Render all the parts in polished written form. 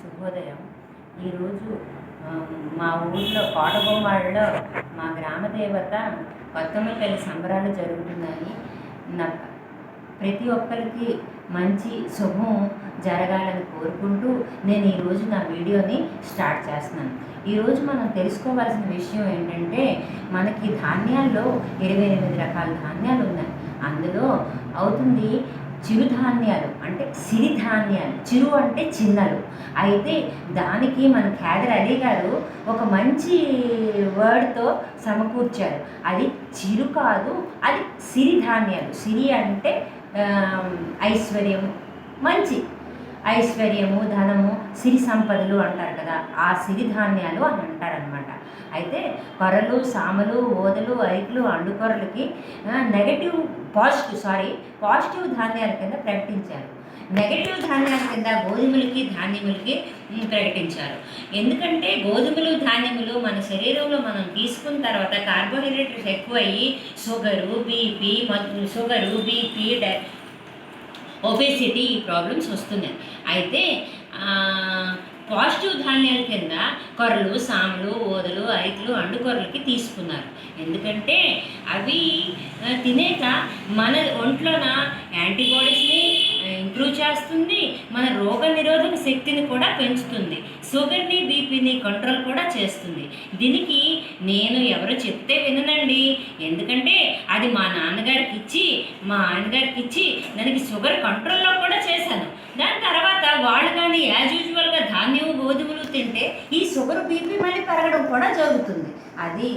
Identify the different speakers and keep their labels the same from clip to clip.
Speaker 1: శుభోదయం. ఈరోజు మా ఊళ్ళో కోటబొమ్మాళ్ళలో మా గ్రామ దేవత బతుకమ్మ తల్లి సంబరాలు జరుగుతున్నాయి. నా ప్రతి ఒక్కరికి మంచి శుభం జరగాలని కోరుకుంటూ నేను ఈరోజు నా వీడియోని స్టార్ట్ చేస్తున్నాను. ఈరోజు మనం తెలుసుకోవాల్సిన విషయం ఏంటంటే, మనకి ధాన్యాల్లో 28 రకాల ధాన్యాలు ఉన్నాయి. అందులో అవుతుంది చిరుధాన్యాలు, అంటే సిరిధాన్యాలు. చిరు అంటే చిన్నలు. అయితే దానికి మన ఖాదర్ అలీ గారు ఒక మంచి వర్డ్తో సమకూర్చారు. అది చిరు కాదు, అది సిరిధాన్యాలు. సిరి అంటే ఐశ్వర్యం, మంచి ఐశ్వర్యము, ధనము, సిరి సంపదలు అంటారు కదా, ఆ సిరిధాన్యాలు అని అంటారనమాట. అయితే కొర్రలు, సామలు, ఓదలు, అరికలు, అండుకొర్రలకి పాజిటివ్ ధాన్యాల కింద ప్రకటించారు. నెగటివ్ ధాన్యాల కింద గోధుమలకి, ధాన్యములకి ప్రకటించారు. ఎందుకంటే గోధుమలు, ధాన్యములు మన శరీరంలో మనం తీసుకున్న తర్వాత కార్బోహైడ్రేట్స్ ఎక్కువయ్యి షుగరు, బీపీ, ఒబేసిటీ ఈ ప్రాబ్లమ్స్ వస్తున్నాయి. అయితే పాజిటివ్ ధాన్యాల కింద కొర్రలు, సాములు, ఓదలు, అరికలు, అండుకొర్రలకి తీసుకున్నారు. ఎందుకంటే అవి తినేక మన ఒంట్లోన యాంటీబాడీస్ని ఇంప్రూవ్ చేస్తుంది, మన రోగ నిరోధక శక్తిని కూడా పెంచుతుంది, షుగర్ని, బీపీని కంట్రోల్ కూడా చేస్తుంది. దీనికి నేను ఎవరు చెప్తే విననండి. ఎందుకంటే అది మా నాన్నగారికి ఇచ్చి దానికి షుగర్ కంట్రోల్లో కూడా చేశాను. దాని తర్వాత వాళ్ళు కానీ యాజ్ యూజువల్గా ధాన్యం, గోధుమలు తింటే ఈ షుగర్, బీపీ మళ్ళీ పెరగడం కూడా జరుగుతుంది. అది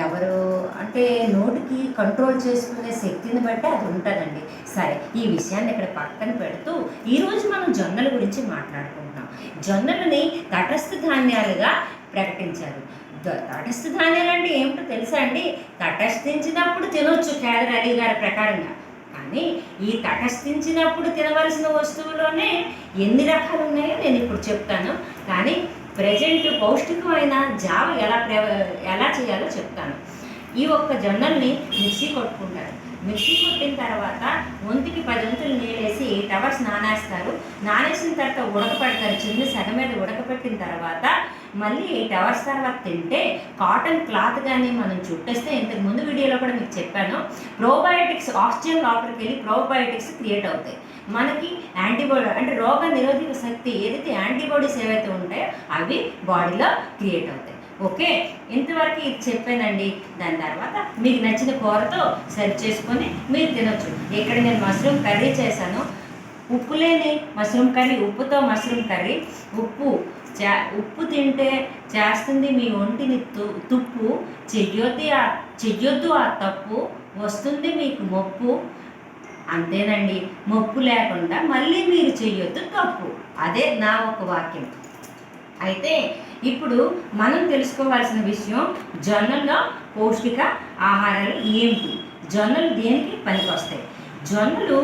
Speaker 1: ఎవరు అంటే నోటికి కంట్రోల్ చేసుకునే శక్తిని బట్టి అది ఉంటుందండి. సరే, ఈ విషయాన్ని ఇక్కడ పక్కన పెడుతూ ఈరోజు మనం జొన్నల గురించి మాట్లాడుకుంటున్నాం. జొన్నలని తటస్థ ధాన్యాలుగా ప్రకటించారు. తటస్థ ధాన్యాలు అంటే ఏమిటో తెలుసా అండి? తటస్థించినప్పుడు తినొచ్చు ఖాదర్ అలీ గారి ప్రకారంగా. కానీ ఈ తటస్థించినప్పుడు తినవలసిన వస్తువులోనే ఎన్ని రకాలు ఉన్నాయో నేను ఇప్పుడు చెప్తాను. కానీ ప్రజెంట్ పౌష్టికమైన జావ ఎలా చేయాలో చెప్తాను. ఈ ఒక్క జొన్నల్ని మిక్సీ కొట్టుకుంటారు. మిక్సీ కొట్టిన తర్వాత ఒంటికి 10 వంతులు నీళ్ళేసి 8 అవర్స్ నానేస్తారు. నానేసిన తర్వాత ఉడకపెడతారు. చిన్న సెగ మీద ఉడకపెట్టిన తర్వాత మళ్ళీ 8 అవర్స్ తర్వాత తింటే కాటన్ క్లాత్ కానీ మనం చుట్టేస్తే, ఇంతకు ముందు వీడియోలో కూడా మీకు చెప్పాను, ప్రోబయోటిక్స్ ఆక్సిజన్ లోపలికి వెళ్ళి ప్రోబయోటిక్స్ క్రియేట్ అవుతాయి. మనకి యాంటీబాడీ అంటే రోగ నిరోధక శక్తి ఏదైతే యాంటీబాడీస్ ఏవైతే ఉంటాయో అవి బాడీలో క్రియేట్ అవుతాయి. ఓకే, ఇంతవరకు ఇది చెప్పానండి. దాని తర్వాత మీకు నచ్చిన కూరతో సర్వ్ చేసుకొని మీరు తినొచ్చు. ఇక్కడ నేను మష్రూమ్ కర్రీ చేశాను. ఉప్పు లేని మష్రూమ్ కర్రీ, ఉప్పుతో మష్రూమ్ కర్రీ. ఉప్పు తింటే చేస్తుంది మీ ఒంటిని తుప్పు, చెయ్యొద్దు ఆ తప్పు, వస్తుంది మీకు మొప్పు. అంతేనండి, మొప్పు లేకుండా మళ్ళీ మీరు చెయ్యొద్దు తప్పు. అదే నా ఒక వాక్యం. అయితే ఇప్పుడు మనం తెలుసుకోవాల్సిన విషయం, జొన్నల్లో పౌష్టిక ఆహారాలు ఏమిటి, జొన్నలు దేనికి పనికొస్తాయి. జొన్నలు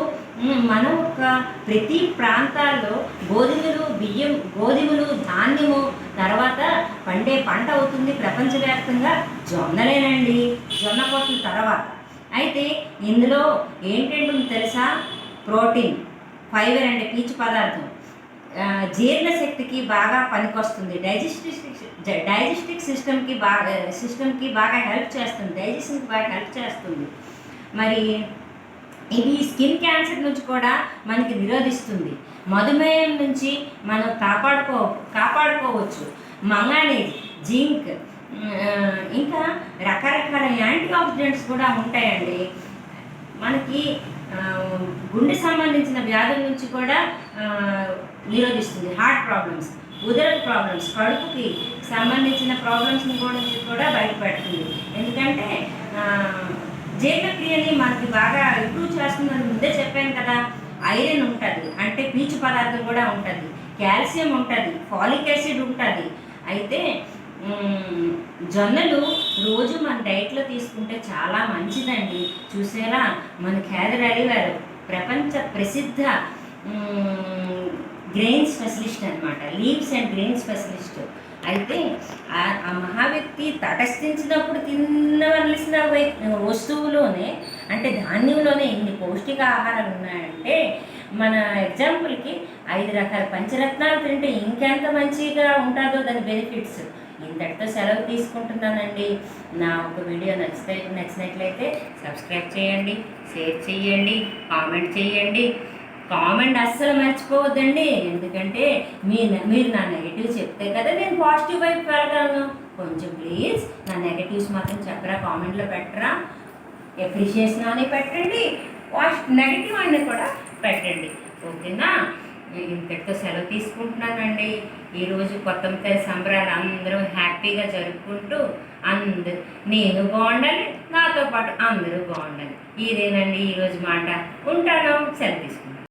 Speaker 1: మన ఒక ప్రతి ప్రాంతాల్లో గోధుమలు, ధాన్యము తర్వాత పండే పంట అవుతుంది ప్రపంచవ్యాప్తంగా జొన్నలేనండి, జొన్న పొట్ల తర్వాత. అయితే ఇందులో ఏంటంటే తెలుసా? ప్రోటీన్, ఫైబర్ అంటే పీచు పదార్థం, జీర్ణశక్తికి బాగా పనికొస్తుంది, డైజెస్టివ్ సిస్టమ్కి బాగా హెల్ప్ చేస్తుంది, డైజెషన్కి బాగా హెల్ప్ చేస్తుంది. మరి ఇది స్కిన్ క్యాన్సర్ నుంచి కూడా మనకి నిరోధిస్తుంది, మధుమేహం నుంచి మనం కాపాడుకోవచ్చు, మంగానీస్, జింక్, ఇంకా రకరకాల యాంటీ ఆక్సిడెంట్స్ కూడా ఉంటాయండి. మనకి గుండె సంబంధించిన వ్యాధుల నుంచి కూడా నిరోధిస్తుంది, హార్ట్ ప్రాబ్లమ్స్, ఉదర ప్రాబ్లమ్స్, కడుపుకి సంబంధించిన ప్రాబ్లమ్స్ని కూడా బయటపెడుతుంది. ఎందుకంటే జీర్ణక్రియని మనకి బాగా ఇంప్రూవ్ చేస్తుందని ముందే చెప్పాను కదా. ఐరన్ ఉంటుంది, అంటే పీచు పదార్థం కూడా ఉంటుంది, కాల్షియం ఉంటుంది, ఫాలిక్ యాసిడ్ ఉంటుంది. అయితే జొన్నలు రోజు మన డైట్లో తీసుకుంటే చాలా మంచిదండి. చూసేలా మన ఖాదర్ అలీ గారు ప్రపంచ ప్రసిద్ధ గ్రెయిన్ స్పెషలిస్ట్ అనమాట, లీవ్స్ అండ్ గ్రెయిన్ స్పెషలిస్ట్. అయితే ఆ మహావ్యక్తి తటస్థించినప్పుడు తినవలసిన వస్తువులోనే, అంటే ధాన్యంలోనే ఇన్ని పౌష్టిక ఆహారాలు ఉన్నాయంటే మన ఎగ్జాంపుల్కి 5 రకాల పంచరత్నాలు తింటే ఇంకెంత మంచిగా ఉంటుందో దాని బెనిఫిట్స్. ఇంతటితో సెలవు తీసుకుంటున్నానండి. నా ఒక వీడియో నచ్చినట్లయితే సబ్స్క్రైబ్ చేయండి, షేర్ చేయండి, కామెంట్ చేయండి. కామెంట్ అస్సలు మర్చిపోవద్దండి, ఎందుకంటే మీరు నా నెగిటివ్ చెప్తే కదా నేను పాజిటివ్ వైపు వెళ్ళగలను. కొంచెం ప్లీజ్ నా నెగటివ్స్ మాత్రం చెప్పరా, కామెంట్లో పెట్టరా. ఎప్రిషియేషన్ అని పెట్టండి, నెగిటివ్ అని కూడా పెట్టండి, ఓకేనా. ఇంతటితో సెలవు తీసుకుంటున్నానండి. ఈరోజు కొత్త సంబరాలు అందరూ హ్యాపీగా జరుపుకుంటూ నేను బాగుండాలి, నాతో పాటు అందరూ బాగుండాలి. ఇదేనండి ఈరోజు మాట. ఉంటాను, సెలవు తీసుకుంటాను.